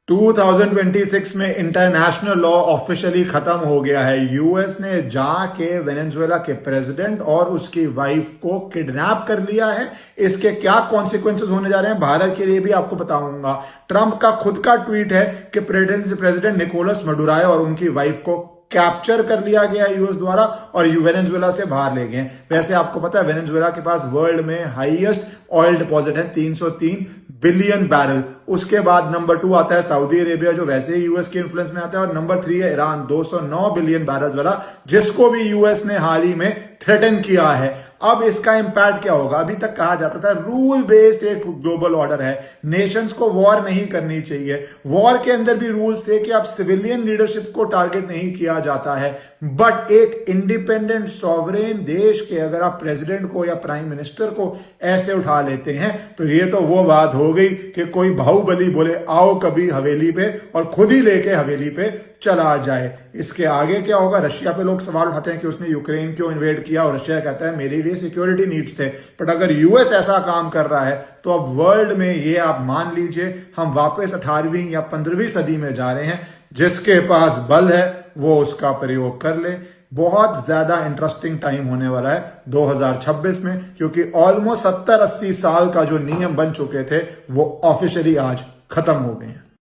2026 में international law officially खत्म हो गया है। यूएस ने जाके वेनेजुएला के प्रेसिडेंट और उसकी वाइफ को किडनैप कर लिया है। इसके क्या कॉन्सिक्वेंसेस होने जा रहे हैं भारत के लिए भी आपको बताऊंगा। ट्रंप का खुद का ट्वीट है कि प्रेसिडेंट निकोलस मडुरायो और उनकी वाइफ को कैप्चर कर लिया गया यूएस द्वारा और वेनेजुएला से बाहर ले गए। वैसे आपको पता है वेनेजुएला के पास वर्ल्ड में हाईएस्ट ऑयल डिपॉजिट है 303 बिलियन बैरल। उसके बाद नंबर 2 आता है सऊदी अरेबिया जो वैसे ही यूएस के इन्फ्लुएंस में आता है, और नंबर 3 है ईरान 209 बिलियन बैरल वाला, जिसको भी यूएस ने हाल ही में थ्रेटन किया है। अब इसका इंपैक्ट क्या होगा? अभी तक कहा जाता था रूल बेस्ड एक ग्लोबल ऑर्डर है, नेशंस को वॉर नहीं करनी चाहिए। वॉर के अंदर भी रूल्स थे कि आप सिविलियन लीडरशिप को टारगेट नहीं किया जाता है, बट एक इंडिपेंडेंट सॉवरेन देश के अगर आप प्रेसिडेंट को या प्राइम मिनिस्टर को ऐसे उठा लेते हैं तो ये तो वो बात हो गई कि कोई बाहुबली बोले आओ कभी हवेली पे और खुद ही लेके हवेली पे चला जाए। इसके आगे क्या होगा? रशिया पे लोग सवाल उठाते हैं कि उसने यूक्रेन क्यों इन्वेड किया, और रशिया कहता है मेरे लिए सिक्योरिटी नीड्स थे। बट अगर यूएस ऐसा काम कर रहा है तो अब वर्ल्ड में ये आप मान लीजिए हम वापस 18वीं या 15वीं सदी में जा रहे हैं। जिसके पास बल है वो उसका प्रयोग कर ले। बहुत ज्यादा इंटरेस्टिंग टाइम होने वाला है 2026 में, क्योंकि ऑलमोस्ट 70-80 साल का जो नियम बन चुके थे वो ऑफिशियली आज खत्म हो गए हैं।